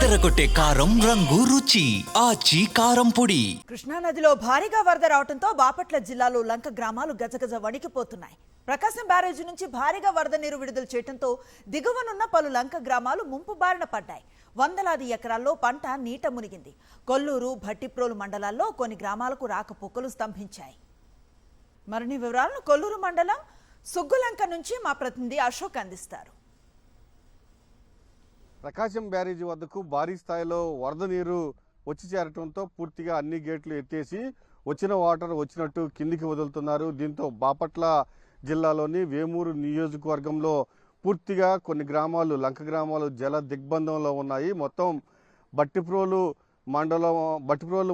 అదరగొట్టే కారం రంగు రుచి ఆచి కారం పొడి. కృష్ణానదిలో భారీగా వరద రావడంతో బాపట్ల జిల్లాలో లంక గ్రామాలు గజగజ వణికిపోతున్నాయి. ప్రకాశం బ్యారేజీ నుంచి భారీగా వరద నీరు విడుదల చేయడంతో దిగువనున్న పలు లంక గ్రామాలు ముంపు బారిన పడ్డాయి. వందలాది ఎకరాల్లో పంట నీట మునిగింది. కొల్లూరు, భట్టిప్రోలు మండలాల్లో కొన్ని గ్రామాలకు రాకపోకలు స్తంభించాయి. మరిన్ని వివరాలను కొల్లూరు మండలం సుగ్గులంక నుంచి మా ప్రతినిధి అశోక్ అందిస్తారు. ప్రకాశం బ్యారేజీ వద్దకు భారీ స్థాయిలో వరద నీరు వచ్చి చేరటంతో పూర్తిగా అన్ని గేట్లు ఎత్తేసి వచ్చిన వాటర్ వచ్చినట్టు కిందికి వదులుతున్నారు. దీంతో బాపట్ల జిల్లాలోని వేమూరు నియోజకవర్గంలో పూర్తిగా కొన్ని గ్రామాలు, లంక గ్రామాలు జల దిగ్బంధంలో ఉన్నాయి. మొత్తం భట్టిప్రోలు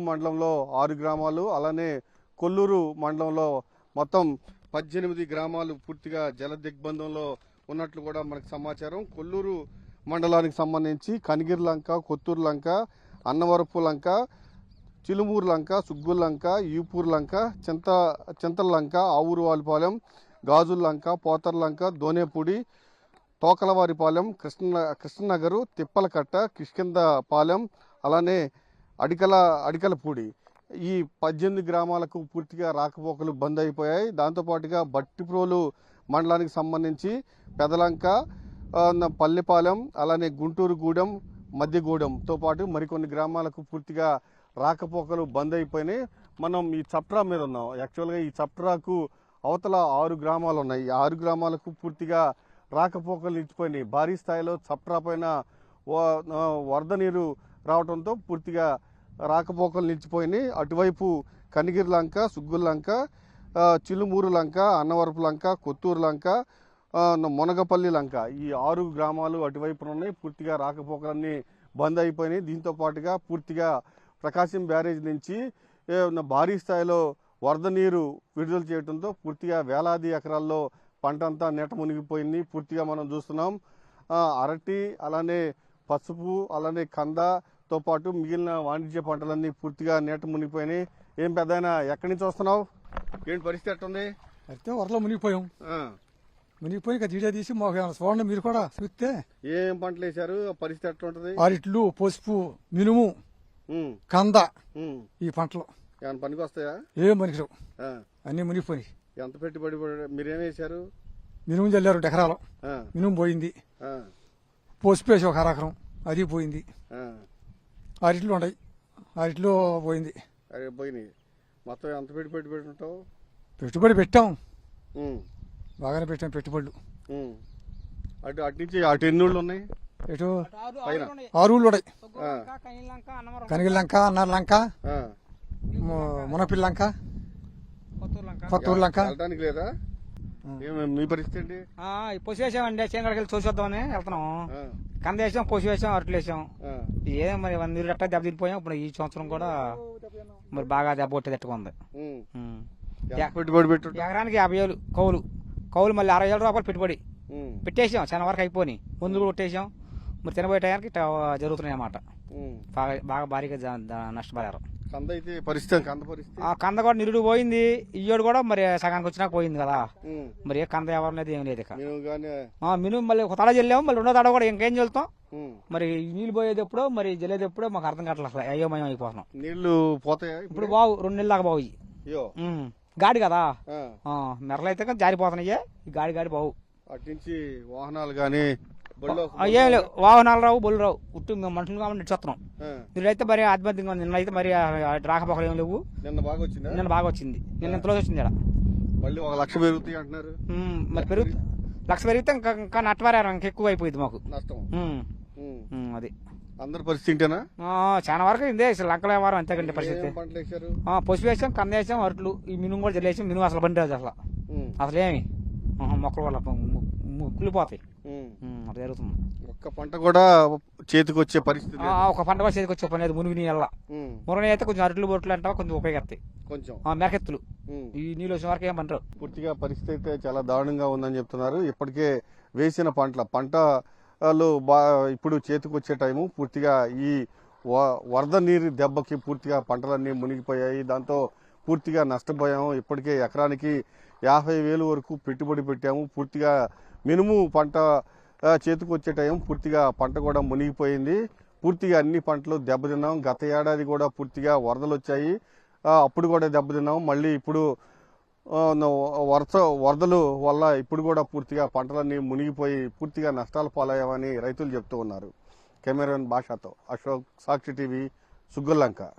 మండలంలో 6 గ్రామాలు, అలానే కొల్లూరు మండలంలో మొత్తం 18 గ్రామాలు పూర్తిగా జల దిగ్బంధంలో ఉన్నట్లు కూడా మనకు సమాచారం. కొల్లూరు మండలానికి సంబంధించి కనిగిరి లంక, కొత్తూరు లంక, అన్నవరపు లంక, చిలుమూరు లంక, సుగ్గుల లంక, ఈపూరు లంక, చింతల లంక, ఆవూరువాలిపాలెం, గాజుల లంక, పోతర్ లంక, దోనేపూడి, తోకలవారిపాలెం, కృష్ణనగరు, తిప్పలకట్ట, కిష్కిందపాలెం, అలానే అడికలపూడి ఈ 18 గ్రామాలకు పూర్తిగా రాకపోకలు బంద్ అయిపోయాయి. దాంతోపాటుగా భట్టిప్రోలు మండలానికి సంబంధించి పెదలంక, పల్లెపాలెం, అలానే గుంటూరుగూడెం, మధ్యగూడెంతో పాటు మరికొన్ని గ్రామాలకు పూర్తిగా రాకపోకలు బంద్ అయిపోయినాయి. మనం ఈ చప్ట్రా మీద ఉన్నాం. యాక్చువల్గా ఈ చప్ట్రాకు అవతల 6 గ్రామాలు ఉన్నాయి. ఈ 6 గ్రామాలకు పూర్తిగా రాకపోకలు నిలిచిపోయినాయి. భారీ స్థాయిలో చప్ట్రా పైన వరద నీరు రావడంతో పూర్తిగా రాకపోకలు నిలిచిపోయినాయి. అటువైపు కనిగిరి లంక, సుగ్గుల లంక, చిలుమూరు లంక, అన్నవరపు లంక, కొత్తూరు లంక, మునగపల్లి లంక ఈ 6 గ్రామాలు అటువైపున ఉన్నాయి. పూర్తిగా రాకపోకలన్నీ బంద్ అయిపోయినాయి. దీంతో పాటుగా పూర్తిగా ప్రకాశం బ్యారేజ్ నుంచి భారీ స్థాయిలో వరద నీరు విడుదల చేయడంతో పూర్తిగా వేలాది ఎకరాల్లో పంట అంతా నీట మునిగిపోయింది. పూర్తిగా మనం చూస్తున్నాం. అరటి, అలానే పసుపు, అలానే కందతో పాటు మిగిలిన వాణిజ్య పంటలన్నీ పూర్తిగా నీట మునిగిపోయినాయి. ఏం పెద్దయినా ఎక్కడి నుంచి వస్తున్నావు? ఏంటి పరిస్థితి ఎట్టుంది? అయితే వరలో మునిగిపోయాం. మునిగిపోయి ఇక జీడియా తీసి మాకు చూడండి, మీరు కూడా చూస్తే. ఏం పంటలు వేశారు? పరిస్థితి ఎట్లా ఉంటది? అరిట్లు, పసుపు, మినుము, కంద ఈ పంటలు ఏమైనా పనికి వస్తాయా? ఏం పనికిరావు, అన్ని మునిగిపోయి. ఎంత పెట్టుబడి మీరేం వేశారు? మినుము చల్లారు 2 ఎకరాలు, మినుము పోయింది. పసుపు వేసి 1 ఎకరం, అది పోయింది. అరిట్లు ఉన్నాయి, అరిట్లో పోయింది. అరే పోయినాయి. మొత్తం ఎంత పెట్టుబడి పెట్టుంటావు? పెట్టుబడి పెట్టాం, బాగానే పెట్టాం పెట్టుబడులు. అటు నుంచి అటు ఎన్ని ఊళ్ళు ఉన్నాయి? ఎటు పైన 6 ఊళ్ళు ఉన్నాయి. కనిగిరి లంక, అన్నారు లంక, మునపిల్లి లంక, కొత్తూరు లంక. వెళ్ళడానికి లేదా? మీ పరిస్థితి ఏంటి? పొసి వేసామండి, చేంగడికి వెళ్ళి చూసేద్దామని వెళ్తున్నాం. కంద వేసాం, పొసి వేసాం, అరట్లు వేసాం. ఏదో మరి నీరు అట్టా దెబ్బ తిరిగిపోయాం. ఇప్పుడు ఈ సంవత్సరం కూడా మరి బాగా దెబ్బ కొట్టేటట్టుగా ఉంది. పెట్టుబడి పెట్టు ఎకరానికి 50,000 కౌలు మళ్ళీ 60,000 రూపాయలు పెట్టుబడి పెట్టేసాం. చాలా వరకు అయిపోయి ముందు కూడా కొట్టేసాం. మరి తినబోయే టయానికి జరుగుతున్నాయి అన్నమాట. బాగా భారీగా నష్టపడారు. కంద అయితే పరిస్థితి, కంద కూడా నిరుడు పోయింది. ఇయ్యోడు కూడా మరి సగానికి వచ్చినాక పోయింది కదా. మరి ఏ కంద ఎవరు లేదు, ఏం లేదు. ఇక మినుము మళ్ళీ ఒక తడ జల్లాము, మళ్ళీ 2వ తడ కూడా ఇంకేం చల్లుతాం. మరి నీళ్ళు పోయేది ఎప్పుడో, మరి జల్లేది ఎప్పుడో మాకు అర్థం కావట్లేదు. అసలు అయోమయం అయిపోతున్నాం. నీళ్లు పోతాయి ఇప్పుడు బావు 2 నెలల దాకా బావు. గాడి కదా, మెరలైతే జారిపోతున్నాయి. ఈ గాడి బావు. అటు నుంచి వాహనాలు గానీ ఏం లేవు, వాహనాలు రావు, బొల్లు రావు. ఉట్టు మేము మనుషులు కాబట్టి చూస్తున్నాం. మీరైతే మరి అద్భుతంగా ఉంది. నిన్న అయితే మరి రాకపోకలు ఏం లేవు. నిన్న బాగా వచ్చింది. నిన్న ఇంతలో వచ్చింది. మళ్ళీ 1,00,000 పెరుగుతాయి అంటున్నారు. మరి 1,00,000 పెరిగితే ఇంకా నట్టవారం ఇంకా ఎక్కువ అయిపోయింది మాకు నష్టం. అది అందరి పరిస్థితి చాలా వరకు ఇందే లంకల వారం అంతేకండి పరిస్థితి. పసుపు వేసాం, కంద వేసాం, అరట్లు, ఈ మినుము కూడా జల్లేసాం. మినుము అసలు బండి అసలు ఏమి మొక్కల వల్ల కుళ్ళిపోతాయి. అది జరుగుతుంది. ఒక్క పంట కూడా చేతికి వచ్చే పరిస్థితి, ఒక పంట కూడా చేతికి వచ్చే పని లేదు. మునిగి నీళ్ళ మురగ అయితే కొంచెం అరట్లు బొట్లు అంటే కొంచెం ఉపయోగపడతాయి. కొంచెం మేకెత్తులు ఈ నీళ్ళు వచ్చిన వరకు ఏం పంటారు. పూర్తిగా పరిస్థితి అయితే చాలా దారుణంగా ఉందని చెప్తున్నారు. ఇప్పటికే వేసిన పంటలు ఇప్పుడు చేతికి వచ్చే టైము. పూర్తిగా ఈ వరద నీరు దెబ్బకి పూర్తిగా పంటలన్నీ మునిగిపోయాయి. దాంతో పూర్తిగా నష్టపోయాము. ఇప్పటికే ఎకరానికి 50,000 వరకు పెట్టుబడి పెట్టాము. పూర్తిగా మినుము పంట చేతికి వచ్చే టైం పూర్తిగా పంట కూడా మునిగిపోయింది. పూర్తిగా అన్ని పంటలు దెబ్బతిన్నాం. గత ఏడాది కూడా పూర్తిగా వరదలు వచ్చాయి, అప్పుడు కూడా దెబ్బతిన్నాం. మళ్ళీ ఇప్పుడు వరదలు వల్ల ఇప్పుడు కూడా పూర్తిగా పంటలన్నీ మునిగిపోయి పూర్తిగా నష్టాల పాలయ్యామని రైతులు చెప్తూ ఉన్నారు. కెమెరామెన్ భాషతో అశోక్, సాక్షి టీవీ, సుగ్గొల్లంక.